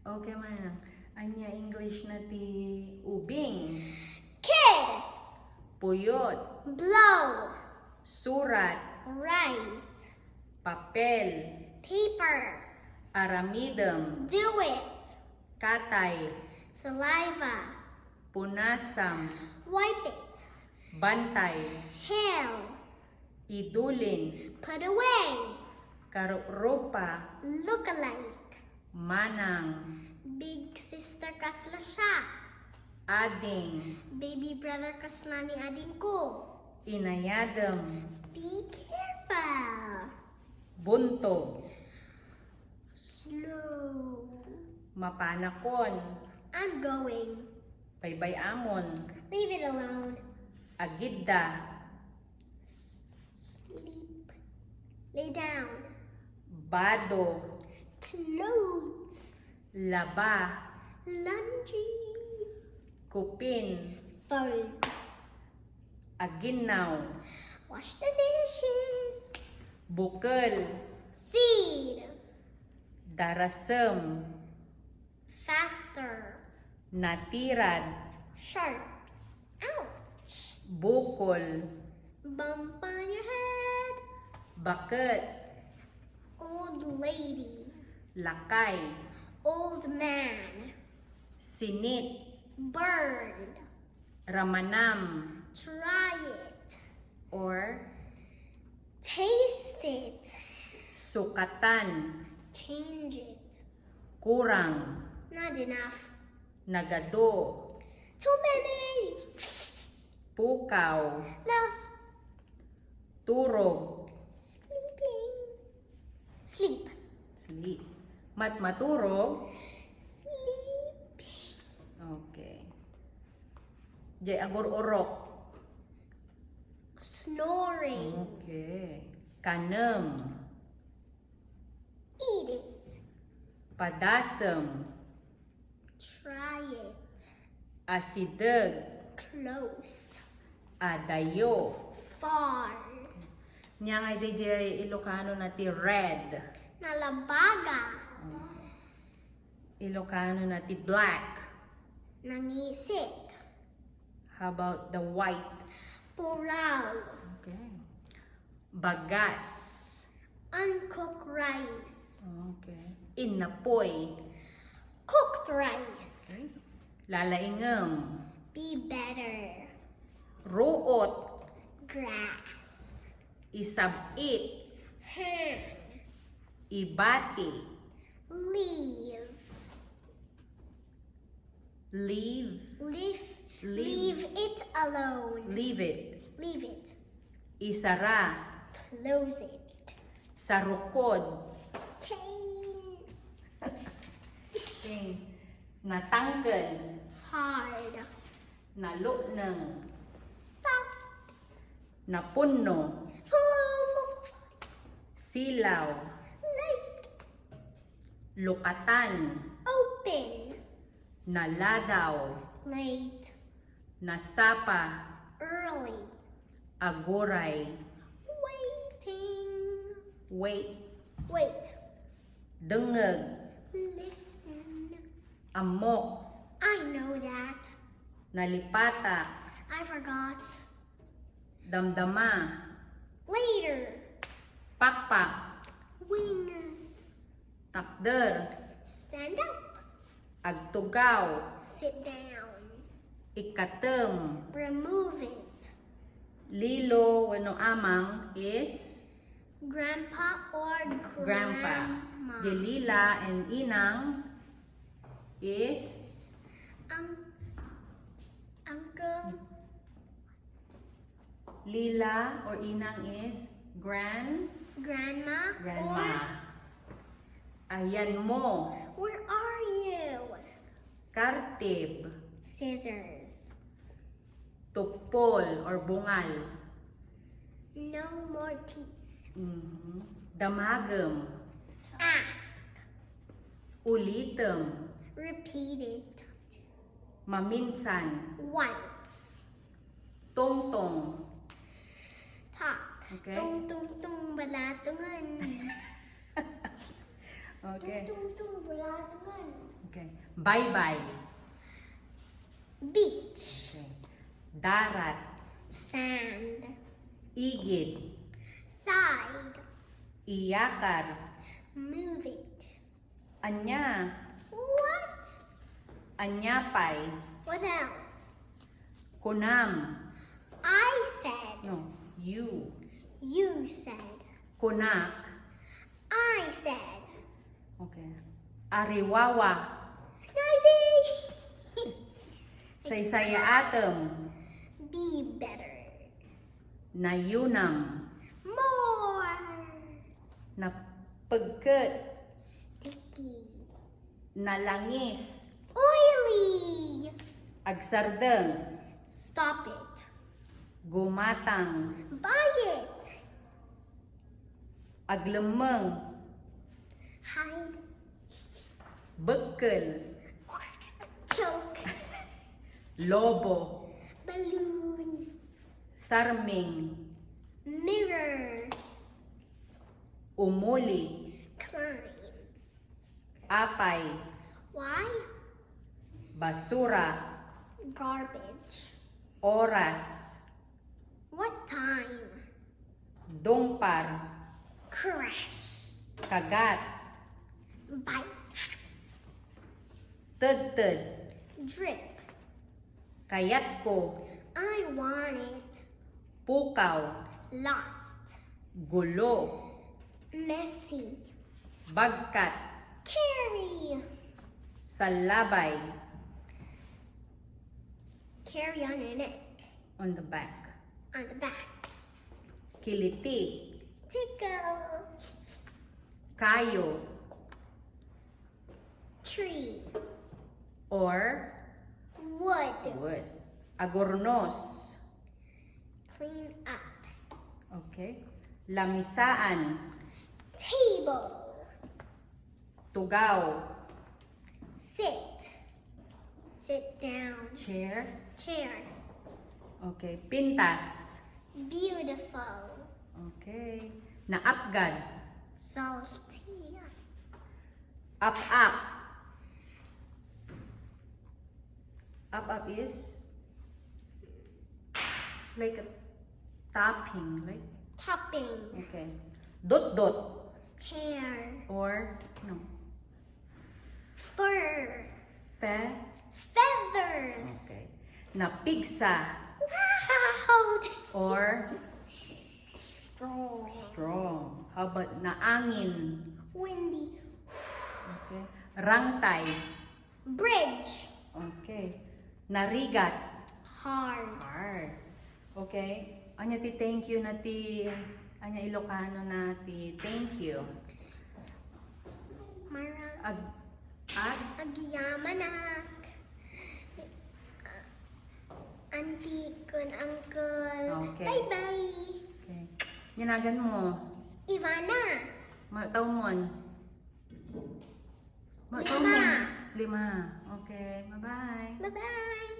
Okay man. Anya English na ti ubing. Kid. Puyot. Blow. Surat. Write. Papel. Paper. Aramidem. Do it. Katay. Saliva. Punasam. Wipe it. Bantay. Hail. Idulin. Put away. Karupa. Look-alike. Manang. Big sister kasla siya. Ading. Baby brother kasla ni ading ko. Inayadem. Be careful. Buntog. Slow. Mapanakon. I'm going. Baybayamon. Leave it alone. Agidda. Sleep. Lay down. Bado. Clothes. Laba. Laundry. Kupin. Fold. Aginaw. Wash the dishes. Bukal. Seed. Darasem. Faster. Natirad. Sharp. Ouch. Bukol. Bump on your head. Baket. Old lady. Lakay. Old man. Sinit. Bird. Ramanam. Try it. Or Taste it. sukatan. Change it. Kurang. Not enough. Nagado. Too many. Pukaw. Lost. Turog. Sleeping. Sleep. Sleep. Maturog. Sleeping. Okay. Jay agor orok. Snoring. Okay. Kanem. Eat it. Padasem. Try it. Asideg. Close. Adayo. Far. Nya nga DJ Ilocano na ti red. Nalabaga. Ilocano na ti black. Nangisik. How about the white? Puraw. Okay. Bagas. Uncooked rice. Okay. Inapoy. Cooked rice. Okay. Lalaingem. Be better. Ruot. Grass. Isabit. Hen. Ibati. Leave. Leave. Leave it alone. Leave it. Leave it. Isara. Close it. Sarukod. Cane. Okay. Natanggal. Hard. Naluneng. Soft. Napuno. Full. Silaw. Light. Lukatan. Open. Naladaw. Late. Nasapa. Early. Agoray. Waiting. Wait. Wait. Dengeg. Listen. Amok. I know that. Nalipata. I forgot. Damdama. Later. Pakpak. Wings. Takder. Stand up. Agtugaw. Sit down. Ikatem. Remove it. Lilo wano amang is Grandpa or grandpa. grandma. Jelila and inang is Uncle. Lila or inang is Grandma. grandma. Ayan mo. Where are you? Kartib. Scissors. Tupol or bungal. No more teeth. Damagem. Ask. Ulitem. Repeat it. Maminsan. Once. Tongtong. Talk. Okay. Tung tung tung balatungan. Okay. Tung tung tung balatungan. Okay. Bye-bye. Beach. Okay. Darat. Sand. Igid. Side. Iyakar. Move it. Anya. What? Anyapay. What else? Kunam. I said. No, you. You said. Kunak. I said. Okay. Ariwawa. Noisy. Saysaya atom. Be better. Nayunam. More. Napagkat. Sticky. Nalangis. Oily. Agsardeng. Stop it. Gumatang. Buy it. Aglemeng. Hide. Bekkel. Choke. Lobo. Balloon. Sarming. Mirror. Umuli. Climb. Apay. Why? Basura. Garbage. Oras. What time? Dungpar. Crash. Kagat. Bite. Tedted. Drip. Kayat ko. I want it. Pukaw. Lost. Gulo. Messy. Bagkat. Carry. Salabay. Carry on your neck. On the back. On the back. Kiliti. Tickle. Kayo. Tree. Or Wood. wood. Agornos. Clean up. Okay. Lamisaan. Table. Tugaw. Sit. Sit down. Chair. Chair. Okay. Pintas. Beautiful. Okay. Naapgad. Salty. Up-up. Up-up is like a topping, right? Topping. Okay. Dot-dot. Hair. Or, no. Fur. Fe. Feathers. Okay. Napigsa. Loud. Or Strong. strong. How about naangin? Windy. Okay. Rangtay. Bridge. Okay. Narigat. Hard. Hard. Okay. Anya ti thank you na ti anya Ilocano na ti thank you. Mara. Ag ag Agyamanak. Auntie kun uncle. Okay. Bye-bye. okay. Yanagan mo. Ivana. Taumon. Lima. 5. Okay. Bye-bye. Bye-bye.